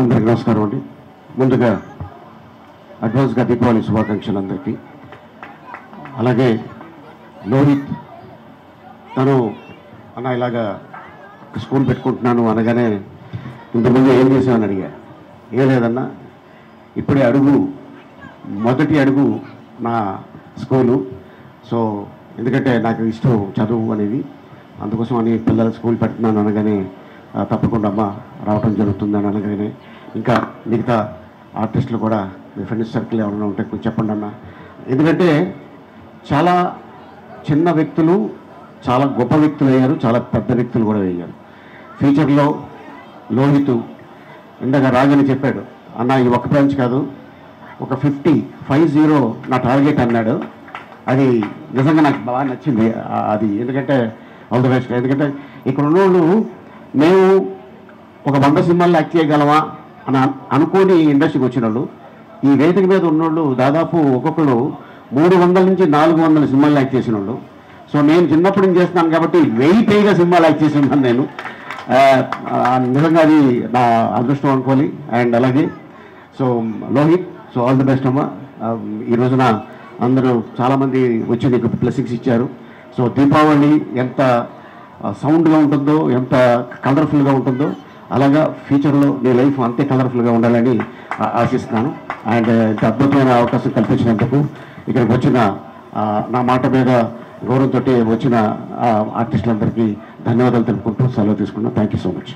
అందరికీ నమస్కారం అండి. ముందుగా అడ్వాన్స్గా దీపావళి శుభాకాంక్షలు అందరికీ. అలాగే లోహిత్ తను అన్న ఇలాగా స్కూల్ పెట్టుకుంటున్నాను అనగానే ఇంతకుముందు ఏం చేసామని అడిగా. ఏం లేదన్నా, ఇప్పుడే మొదటి అడుగు నా స్కూలు. సో ఎందుకంటే నాకు ఇష్టం చదువు అనేది, అందుకోసం అని పిల్లల స్కూల్ పెడుతున్నాను అనగానే తప్పకుండా అమ్మ రావడం జరుగుతుందని అనగానే ఇంకా మిగతా ఆర్టిస్టులు కూడా మీ ఫ్రెండ్స్ సర్కిల్ ఎవరైనా ఉంటే కొంచెం చెప్పండి అన్న. ఎందుకంటే చాలా చిన్న వ్యక్తులు చాలా గొప్ప వ్యక్తులు అయ్యారు, చాలా పెద్ద వ్యక్తులు కూడా అయ్యారు. ఫ్యూచర్లో లోహిత్ ఇందాక రాజని చెప్పాడు, అన్న ఈ ఒక్క బ్రాంచ్ కాదు, ఒక 50 నా టార్గెట్ అన్నాడు. అది నిజంగా నాకు బాగా నచ్చింది అది. ఎందుకంటే ఆల్ ది బెస్ట్. ఎందుకంటే ఇక్కడ ఉన్నోళ్ళు మేము ఒక 100 సినిమాల్లో యాక్ట్ చేయగలమా అని అనుకోని ఇండస్ట్రీకి వచ్చిన వాళ్ళు, ఈ వేదిక మీద ఉన్నోళ్ళు దాదాపు ఒక్కొక్కరు 300 నుంచి 400 సినిమాలు యాక్ట్ చేసిన వాళ్ళు. సో నేను చిన్నప్పటి నుంచి చేస్తున్నాను కాబట్టి 1000 పైగా సినిమాలు యాక్ట్ చేసి ఉన్నాను నేను. నిజంగా అది నా అదృష్టం అనుకోవాలి. అండ్ అలాగే so Lohith, so all the best అమ్మ. ఈ రోజున అందరూ చాలామంది వచ్చి నీకు బ్లెస్సింగ్స్ ఇచ్చారు. సో దీపావళి ఎంత సౌండ్గా ఉంటుందో, ఎంత కలర్ఫుల్గా ఉంటుందో, అలాగా ఫ్యూచర్లో నీ లైఫ్ అంతే కలర్ఫుల్గా ఉండాలని ఆశిస్తున్నాను. అండ్ ఇంత అద్భుతమైన అవకాశం కల్పించినందుకు ఇక్కడికి వచ్చిన నా మాట మీద గౌరవంతో వచ్చిన ఆర్టిస్టులందరికీ ధన్యవాదాలు తెలుపుకుంటూ సెలవు తీసుకున్నాను. Thank you so much.